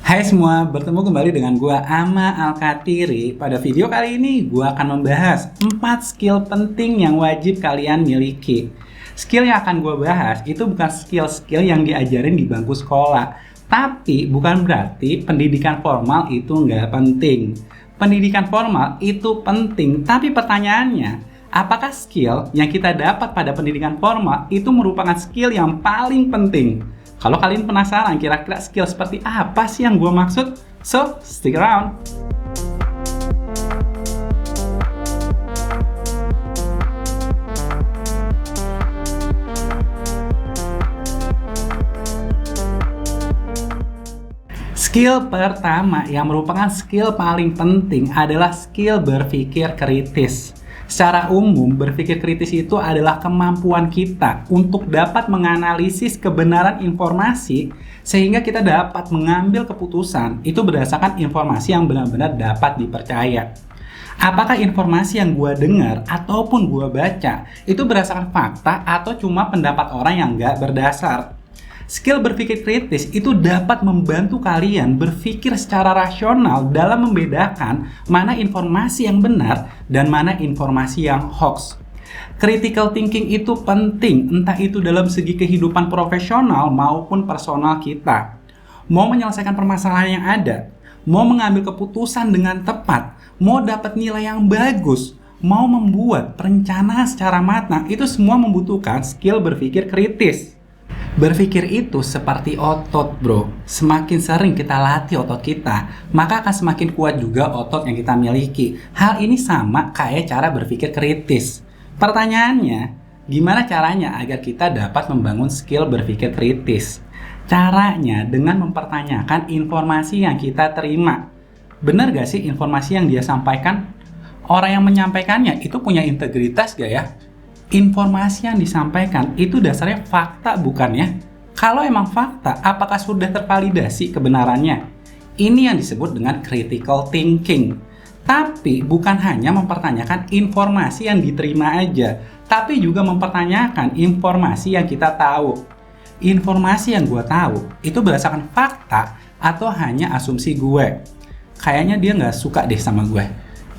Hai semua, bertemu kembali dengan gua Ama Alkatiri. Pada video kali ini gua akan membahas 4 skill penting yang wajib kalian miliki. Skill yang akan gua bahas itu bukan skill-skill yang diajarin di bangku sekolah. Tapi bukan berarti pendidikan formal itu nggak penting. Pendidikan formal itu penting, tapi pertanyaannya, apakah skill yang kita dapat pada pendidikan formal itu merupakan skill yang paling penting? Kalau kalian penasaran kira-kira skill seperti apa sih yang gue maksud? So, stick around! Skill pertama yang merupakan skill paling penting adalah skill berpikir kritis. Secara umum, berpikir kritis itu adalah kemampuan kita untuk dapat menganalisis kebenaran informasi sehingga kita dapat mengambil keputusan itu berdasarkan informasi yang benar-benar dapat dipercaya. Apakah informasi yang gue dengar ataupun gue baca itu berdasarkan fakta atau cuma pendapat orang yang nggak berdasar? Skill berpikir kritis itu dapat membantu kalian berpikir secara rasional dalam membedakan mana informasi yang benar dan mana informasi yang hoax. Critical thinking itu penting, entah itu dalam segi kehidupan profesional maupun personal kita. Mau menyelesaikan permasalahan yang ada, mau mengambil keputusan dengan tepat, mau dapat nilai yang bagus, mau membuat perencanaan secara matang, itu semua membutuhkan skill berpikir kritis. Berpikir itu seperti otot, bro. Semakin sering kita latih otot kita, maka akan semakin kuat juga otot yang kita miliki. Hal ini sama kayak cara berpikir kritis. Pertanyaannya, gimana caranya agar kita dapat membangun skill berpikir kritis? Caranya dengan mempertanyakan informasi yang kita terima. Benar gak sih informasi yang dia sampaikan? Orang yang menyampaikannya itu punya integritas gak ya? Informasi yang disampaikan itu dasarnya fakta bukannya? Kalau emang fakta, apakah sudah tervalidasi kebenarannya? Ini yang disebut dengan critical thinking. Tapi bukan hanya mempertanyakan informasi yang diterima aja, tapi juga mempertanyakan informasi yang kita tahu. Informasi yang gue tahu itu berdasarkan fakta atau hanya asumsi gue. Kayaknya dia nggak suka deh sama gue.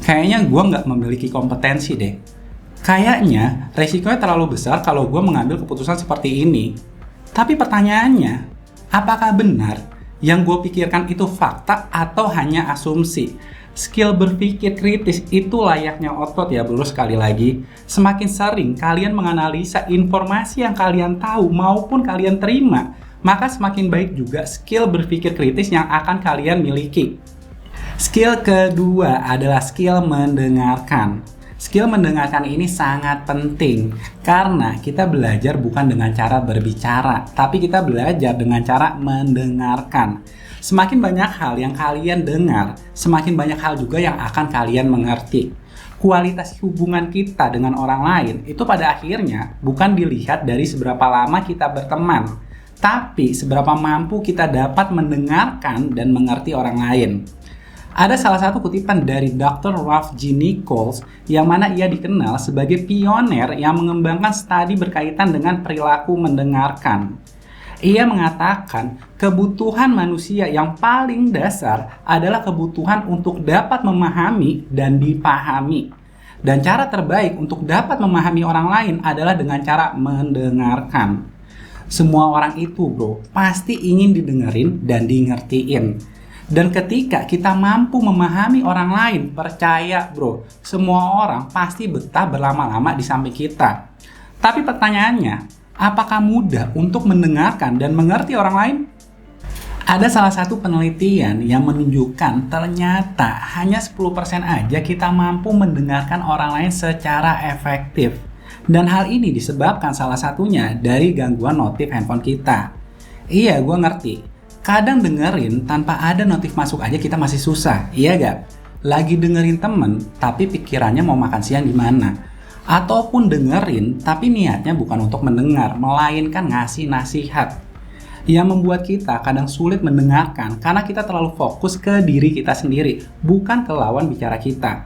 Kayaknya gue nggak memiliki kompetensi deh. Kayaknya resikonya terlalu besar kalau gue mengambil keputusan seperti ini. Tapi pertanyaannya, apakah benar yang gue pikirkan itu fakta atau hanya asumsi? Skill berpikir kritis itu layaknya otot ya bro, sekali lagi. Semakin sering kalian menganalisa informasi yang kalian tahu maupun kalian terima, maka semakin baik juga skill berpikir kritis yang akan kalian miliki. Skill kedua adalah skill mendengarkan. Skill mendengarkan ini sangat penting karena kita belajar bukan dengan cara berbicara, tapi kita belajar dengan cara mendengarkan. Semakin banyak hal yang kalian dengar, semakin banyak hal juga yang akan kalian mengerti. Kualitas hubungan kita dengan orang lain itu pada akhirnya bukan dilihat dari seberapa lama kita berteman, tapi seberapa mampu kita dapat mendengarkan dan mengerti orang lain. Ada salah satu kutipan dari Dr. Ralph G. Nichols yang mana ia dikenal sebagai pioner yang mengembangkan studi berkaitan dengan perilaku mendengarkan. Ia mengatakan kebutuhan manusia yang paling dasar adalah kebutuhan untuk dapat memahami dan dipahami. Dan cara terbaik untuk dapat memahami orang lain adalah dengan cara mendengarkan. Semua orang itu bro pasti ingin didengerin dan dingertiin. Dan ketika kita mampu memahami orang lain, percaya bro, semua orang pasti betah berlama-lama di samping kita. Tapi pertanyaannya, apakah mudah untuk mendengarkan dan mengerti orang lain? Ada salah satu penelitian yang menunjukkan ternyata hanya 10% aja kita mampu mendengarkan orang lain secara efektif. Dan hal ini disebabkan salah satunya dari gangguan notif handphone kita. Iya, gue ngerti. Kadang dengerin tanpa ada notif masuk aja kita masih susah, iya gak? Lagi dengerin temen, tapi pikirannya mau makan siang di mana? Ataupun dengerin, tapi niatnya bukan untuk mendengar, melainkan ngasih nasihat. Yang membuat kita kadang sulit mendengarkan karena kita terlalu fokus ke diri kita sendiri, bukan ke lawan bicara kita.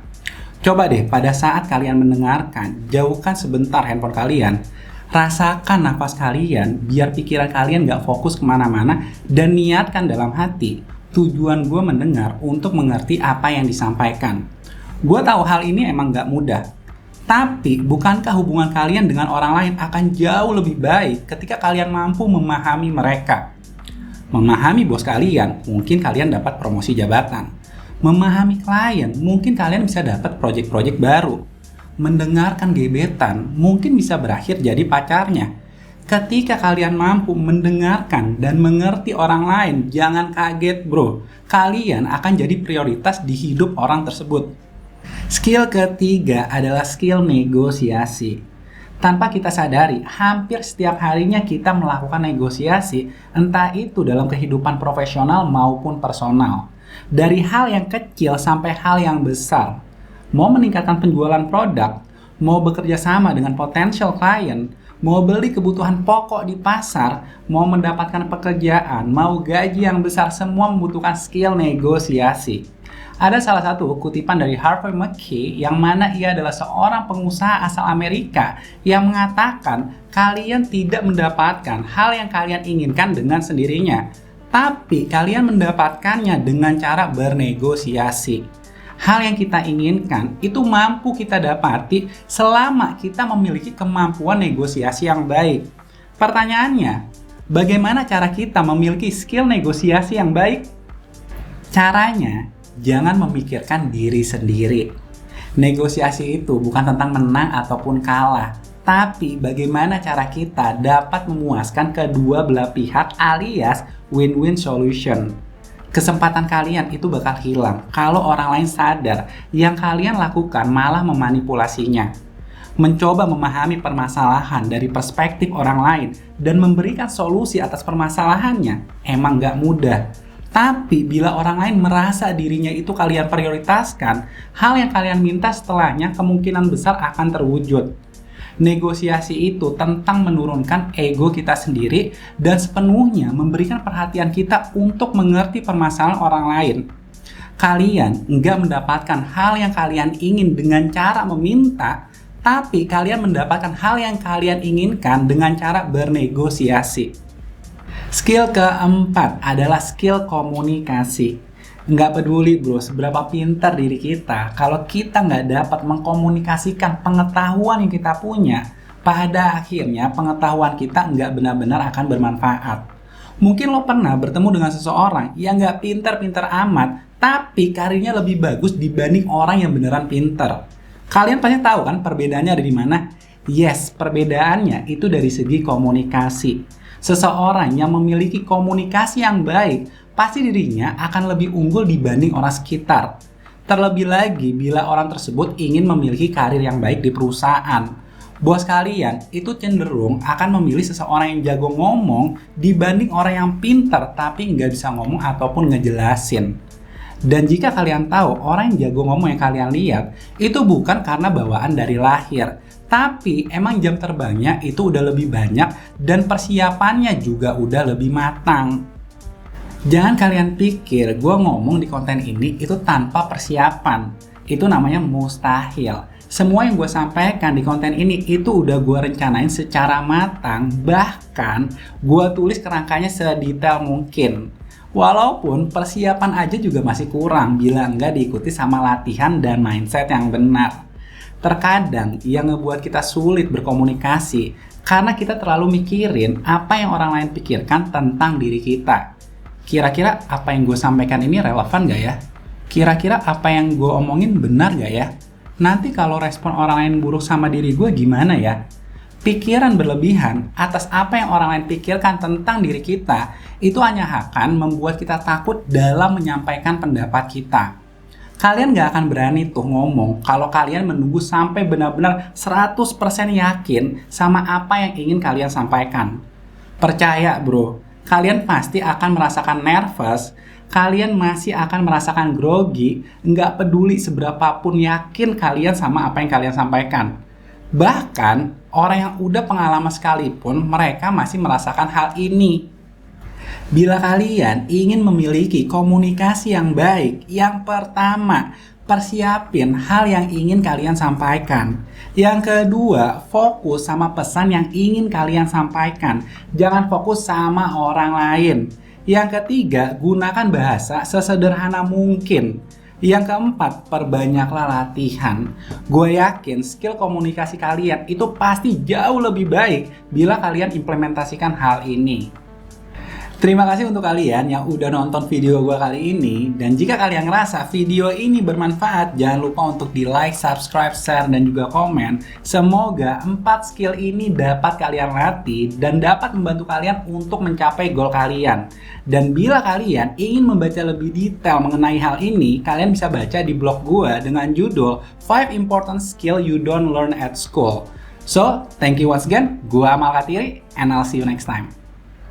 Coba deh pada saat kalian mendengarkan, jauhkan sebentar handphone kalian. Rasakan nafas kalian biar pikiran kalian gak fokus kemana-mana dan niatkan dalam hati Tujuan gue mendengar untuk mengerti apa yang disampaikan. Gue tahu hal ini emang gak mudah. Tapi, bukankah hubungan kalian dengan orang lain akan jauh lebih baik ketika kalian mampu memahami mereka? Memahami bos kalian, mungkin kalian dapat promosi jabatan. Memahami klien, mungkin kalian bisa dapat proyek-proyek baru. Mendengarkan gebetan, mungkin bisa berakhir jadi pacarnya. Ketika kalian mampu mendengarkan dan mengerti orang lain, jangan kaget bro. Kalian akan jadi prioritas di hidup orang tersebut. Skill ketiga adalah skill negosiasi. Tanpa kita sadari, hampir setiap harinya kita melakukan negosiasi, entah itu dalam kehidupan profesional maupun personal. Dari hal yang kecil sampai hal yang besar. Mau meningkatkan penjualan produk, mau bekerja sama dengan potential klien, mau beli kebutuhan pokok di pasar, mau mendapatkan pekerjaan, mau gaji yang besar, semua membutuhkan skill negosiasi. Ada salah satu kutipan dari Harvey McKay yang mana ia adalah seorang pengusaha asal Amerika yang mengatakan kalian tidak mendapatkan hal yang kalian inginkan dengan sendirinya, tapi kalian mendapatkannya dengan cara bernegosiasi. Hal yang kita inginkan itu mampu kita dapati selama kita memiliki kemampuan negosiasi yang baik. Pertanyaannya, bagaimana cara kita memiliki skill negosiasi yang baik? Caranya, jangan memikirkan diri sendiri. Negosiasi itu bukan tentang menang ataupun kalah, tapi bagaimana cara kita dapat memuaskan kedua belah pihak alias win-win solution. Kesempatan kalian itu bakal hilang kalau orang lain sadar yang kalian lakukan malah memanipulasinya. Mencoba memahami permasalahan dari perspektif orang lain dan memberikan solusi atas permasalahannya emang gak mudah. Tapi bila orang lain merasa dirinya itu kalian prioritaskan, hal yang kalian minta setelahnya kemungkinan besar akan terwujud. Negosiasi itu tentang menurunkan ego kita sendiri dan sepenuhnya memberikan perhatian kita untuk mengerti permasalahan orang lain. Kalian nggak mendapatkan hal yang kalian ingin dengan cara meminta, tapi kalian mendapatkan hal yang kalian inginkan dengan cara bernegosiasi. Skill keempat adalah skill komunikasi. Nggak peduli bro seberapa pintar diri kita, kalau kita nggak dapat mengkomunikasikan pengetahuan yang kita punya, pada akhirnya pengetahuan kita nggak benar-benar akan bermanfaat. Mungkin lo pernah bertemu dengan seseorang yang nggak pintar-pintar amat, tapi karirnya lebih bagus dibanding orang yang beneran pintar. Kalian pasti tahu kan perbedaannya ada di mana? Yes, perbedaannya itu dari segi komunikasi. Seseorang yang memiliki komunikasi yang baik, pasti dirinya akan lebih unggul dibanding orang sekitar. Terlebih lagi bila orang tersebut ingin memiliki karir yang baik di perusahaan. Bos kalian itu cenderung akan memilih seseorang yang jago ngomong dibanding orang yang pintar tapi nggak bisa ngomong ataupun ngejelasin. Dan jika kalian tahu orang yang jago ngomong yang kalian lihat itu bukan karena bawaan dari lahir, tapi emang jam terbangnya itu udah lebih banyak dan persiapannya juga udah lebih matang. Jangan kalian pikir gue ngomong di konten ini itu tanpa persiapan. Itu namanya mustahil. Semua yang gue sampaikan di konten ini itu udah gue rencanain secara matang. Bahkan gue tulis kerangkanya sedetail mungkin. Walaupun persiapan aja juga masih kurang bila nggak diikuti sama latihan dan mindset yang benar. Terkadang yang ngebuat kita sulit berkomunikasi karena kita terlalu mikirin apa yang orang lain pikirkan tentang diri kita. Kira-kira apa yang gue sampaikan ini relevan gak ya? Kira-kira apa yang gue omongin benar gak ya? Nanti kalau respon orang lain buruk sama diri gue gimana ya? Pikiran berlebihan atas apa yang orang lain pikirkan tentang diri kita itu hanya akan membuat kita takut dalam menyampaikan pendapat kita. Kalian gak akan berani tuh ngomong kalau kalian menunggu sampai benar-benar 100% yakin sama apa yang ingin kalian sampaikan. Percaya bro, kalian pasti akan merasakan nervous, kalian masih akan merasakan grogi, nggak peduli seberapapun yakin kalian sama apa yang kalian sampaikan. Bahkan, orang yang udah pengalaman sekalipun, mereka masih merasakan hal ini. Bila kalian ingin memiliki komunikasi yang baik, yang pertama, persiapin hal yang ingin kalian sampaikan. Yang kedua, fokus sama pesan yang ingin kalian sampaikan. Jangan fokus sama orang lain. Yang ketiga, gunakan bahasa sesederhana mungkin. Yang keempat, perbanyaklah latihan. Gue yakin skill komunikasi kalian itu pasti jauh lebih baik bila kalian implementasikan hal ini. Terima kasih untuk kalian yang udah nonton video gue kali ini. Dan jika kalian ngerasa video ini bermanfaat, jangan lupa untuk di like, subscribe, share, dan juga komen. Semoga 4 skill ini dapat kalian latih dan dapat membantu kalian untuk mencapai goal kalian. Dan bila kalian ingin membaca lebih detail mengenai hal ini, kalian bisa baca di blog gue dengan judul 5 Important Skill You Don't Learn at School. So, thank you once again. Gue Amal Katiri, and I'll see you next time.